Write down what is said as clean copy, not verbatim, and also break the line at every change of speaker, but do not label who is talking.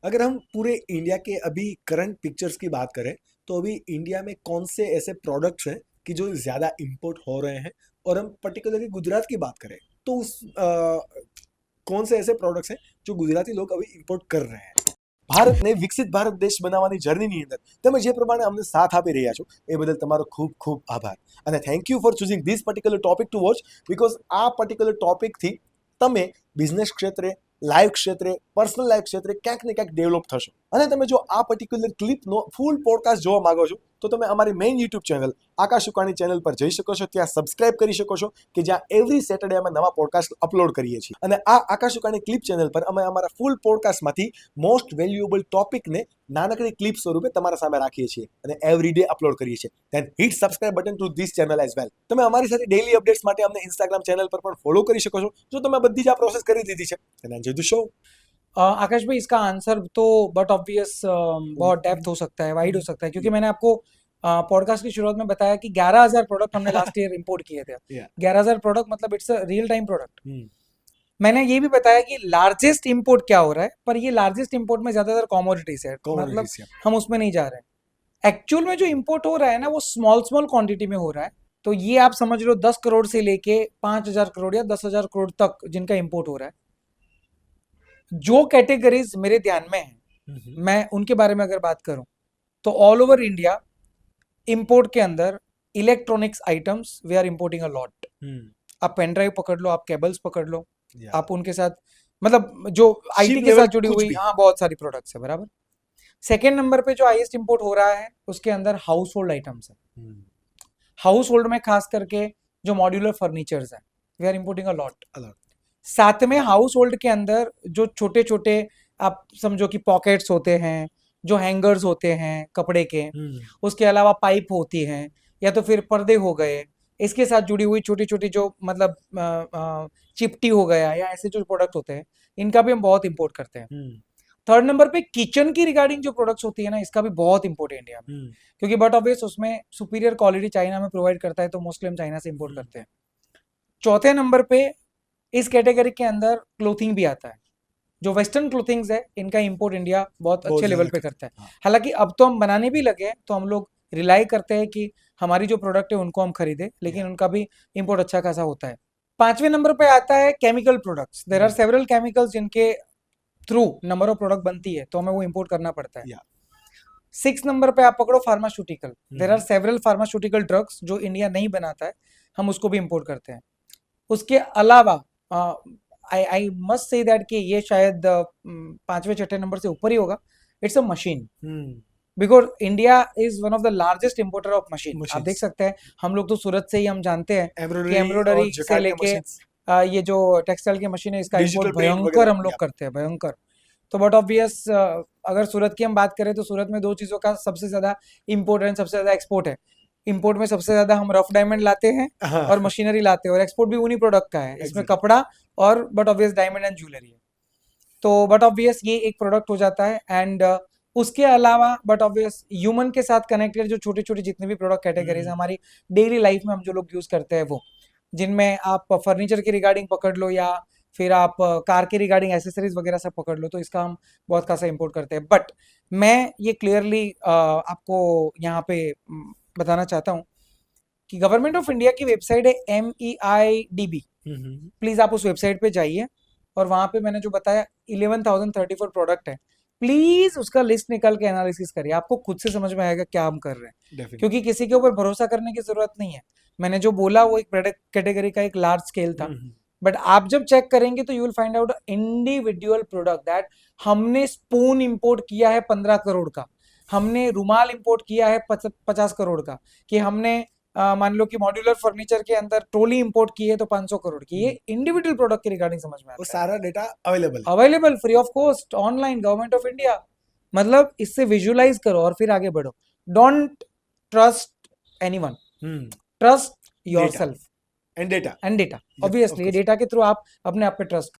अगर हम पूरे इंडिया के अभी करंट पिक्चर्स की बात करें तो अभी इंडिया में कौन से ऐसे प्रोडक्ट्स हैं कि जो ज़्यादा इंपोर्ट हो रहे हैं, और हम पर्टिकुलरली गुजरात की बात करें तो कौन से ऐसे प्रोडक्ट्स हैं जो गुजराती लोग अभी इंपोर्ट कर रहे हैं. ભારતને વિકસિત ભારત દેશ બનાવવાની જર્નીની અંદર તમે જે પ્રમાણે અમને સાથ આપી રહ્યા છો એ બદલ તમારો ખૂબ ખૂબ આભાર. અને thank you for choosing this particular topic two watch, because આ પર્ટિક્યુલર ટોપિકથી તમે બિઝનેસ ક્ષેત્રે, લાઈફ ક્ષેત્રે, પર્સનલ લાઈફ ક્ષેત્રે ક્યાંક ને ક્યાંક ડેવલપ થશો. અને તમે જો આ પર્ટિક્યુલર ક્લિપનો ફૂલ પોડકાસ્ટ જોવા માંગો છો તો તમે અમારી મેઇન યુટ્યુબ ચેનલ આકાશ ઉકાણી ચેનલ પર જઈ શકો છો. ત્યાં સબસ્ક્રાઇબ કરી શકો છો કે જ્યાં એવરી સેટરડે અમે નવા પોડકાસ્ટ અપલોડ કરીએ છીએ. અને આ આકાશ ઉકાણી ક્લિપ ચેનલ પર અમે અમારા ફૂલ પોડકાસ્ટમાંથી મોસ્ટ વેલ્યુએબલ ટોપિકને નાનકડી ક્લિપ સ્વરૂપે તમારા સામે રાખીએ છીએ અને એવરી ડે અપલોડ કરીએ છીએ. Then hit subscribe button to this channel as well. તમે અમારી સાથે ડેઇલી અપડેટ્સ માટે અમને ઇન્સ્ટાગ્રામ ચેનલ પર પણ ફોલો કરી શકો છો જો તમે બધી જ આ પ્રોસેસ કરી દીધી છે. And enjoy the show.
Akash भाई, इसका आंसर तो बट ऑब्वियस बहुत डेप्थ हो सकता है, वाइड हो सकता है, क्योंकि मैंने आपको पॉडकास्ट की शुरुआत में बताया कि 11,000 प्रोडक्ट हमने लास्ट ईयर इंपोर्ट किए थे. 11,000 प्रोडक्ट मतलब it's a real time product. मैंने ये भी बताया कि लार्जेस्ट इंपोर्ट क्या हो रहा है, पर ये लार्जेस्ट इंपोर्ट में ज्यादातर कॉमोडिटीज है, मतलब हम उसमें नहीं जा रहे हैं. एक्चुअल में जो इंपोर्ट हो रहा है ना, वो स्मॉल स्मॉल क्वांटिटी में हो रहा है. तो ये आप समझ लो 10 करोड़ से लेके 5,000 करोड़ या 10,000 करोड़ तक जिनका इंपोर्ट हो रहा है. जो कैटेगरीज मेरे ध्यान में है, मैं उनके बारे में अगर बात करूं तो ऑल ओवर इंडिया इंपोर्ट के अंदर electronics items we are importing a lot. आप पेन ड्राइव पकड़ लो, आप केबल्स पकड़ लो, आप उनके साथ मतलब जो आईटी के साथ जुड़ी हुई, हाँ, बहुत सारी प्रोडक्ट्स है, बराबर. सेकेंड नंबर पे जो हाईएस्ट इंपोर्ट हो रहा है उसके अंदर हाउस होल्ड आइटम्स है. हाउस होल्ड में खास करके जो मॉड्यूलर फर्नीचर्स है, we are importing a lot. साथ में हाउस होल्ड के अंदर जो छोटे छोटे आप समझो कि पॉकेट्स होते हैं, जो हैंगर्स होते हैं कपड़े के, उसके अलावा पाइप होती हैं, या तो फिर पर्दे हो गए, इसके साथ जुड़ी हुई छोटी छोटी जो मतलब चिपटी हो गया, या ऐसे जो प्रोडक्ट होते हैं, इनका भी हम बहुत इंपोर्ट करते हैं. थर्ड नंबर पे किचन की रिगार्डिंग जो प्रोडक्ट्स होती है ना, इसका भी बहुत इंपोर्ट है इंडिया में, क्योंकि बट ऑब्वियस उसमें सुपीरियर क्वालिटी चाइना में प्रोवाइड करता है, तो मोस्टली हम चाइना से इंपोर्ट करते हैं. चौथे नंबर पे इस कैटेगरी के अंदर क्लोथिंग भी आता है. जो वेस्टर्न क्लोथिंग्स है, इनका इंपोर्ट इंडिया बहुत अच्छे लेवल पे करता है. हालांकि अब तो हम बनाने भी लगे हैं, तो हम लोग रिलाई करते हैं कि हमारी जो प्रोडक्ट है उनको हम खरीदें, लेकिन उनका भी इंपोर्ट अच्छा खासा होता है. पांचवें नंबर पे आता है chemical products. There are several chemicals जिनके थ्रू नंबर ऑफ प्रोडक्ट बनती है, तो हमें वो इंपोर्ट करना पड़ता है. 6 नंबर पे आप पकड़ो pharmaceutical. There are several pharmaceutical drugs जो इंडिया नहीं बनाता है, हम उसको भी इंपोर्ट करते हैं. उसके अलावा आई मस्ट से दैट कि ये शायद पांचवें छठे नंबर से ऊपर ही होगा. It's a machine, because India is one of the largest importer of machine. आप देख सकते हैं, हम लोग तो सूरत से ही हम जानते हैं कि एम्ब्रॉयडरी से लेके ये जो टेक्सटाइल की मशीन है, इसका इंपोर्ट भयंकर हम लोग करते हैं, भयंकर. तो बट ऑब्वियस अगर सूरत की हम बात करें तो सूरत में दो चीजों का सबसे ज्यादा इंपोर्ट है, सबसे ज्यादा एक्सपोर्ट है. इंपोर्ट में सबसे ज्यादा हम रफ डायमंड लाते हैं और मशीनरी लाते हैं, और एक्सपोर्ट भी उन्हीं प्रोडक्ट का है. इसमें कपड़ा और but obvious diamond and jewellery है. तो बट ऑब्वियस ये एक प्रोडक्ट हो जाता है. एंड उसके अलावा बट ऑब्वियस ह्यूमन के साथ कनेक्टेड जो छोटी छोटी जितने भी प्रोडक्ट कैटेगरीज है हमारी डेली लाइफ में हम जो लोग यूज करते हैं, वो जिनमें आप फर्नीचर की रिगार्डिंग पकड़ लो, या फिर आप कार के रिगार्डिंग एसेसरीज वगैरह सब पकड़ लो, तो इसका हम बहुत खासा इंपोर्ट करते हैं. बट मैं ये क्लियरली आपको यहाँ पे बताना चाहता हूँ कि गवर्नमेंट ऑफ इंडिया की वेबसाइट है MEIDB. प्लीज आप उस वेबसाइट पे जाइए, और वहां पे मैंने जो बताया 11,034 प्रोडक्ट है, प्लीज उसका लिस्ट निकाल के एनालिसिस करिए. आपको खुद से समझ में आएगा क्या हम कर रहे हैं, क्योंकि किसी के ऊपर भरोसा करने की जरूरत नहीं है. मैंने जो बोला वो एक प्रोडक्ट कैटेगरी का एक लार्ज स्केल था, बट आप जब चेक करेंगे तो you will find out individual product. That हमने स्पून इंपोर्ट किया है 15 करोड़ का, हमने रुमाल इंपोर्ट किया है 50 करोड़ का, कि हमने मान लो कि मॉड्यूलर फर्नीचर के अंदर ट्रोली इंपोर्ट की है तो 500 करोड़ की. ये इंडिविजुअल प्रोडक्ट की रिगार्डिंग समझ में आता है.
सारा data
available free of cost online, government of India. मतलब इससे विजुअलाइज करो और फिर आगे बढ़ो. Don't trust anyone, trust yourself
and data.
Obviously data के थ्रू आप अपने आप पे ट्रस्ट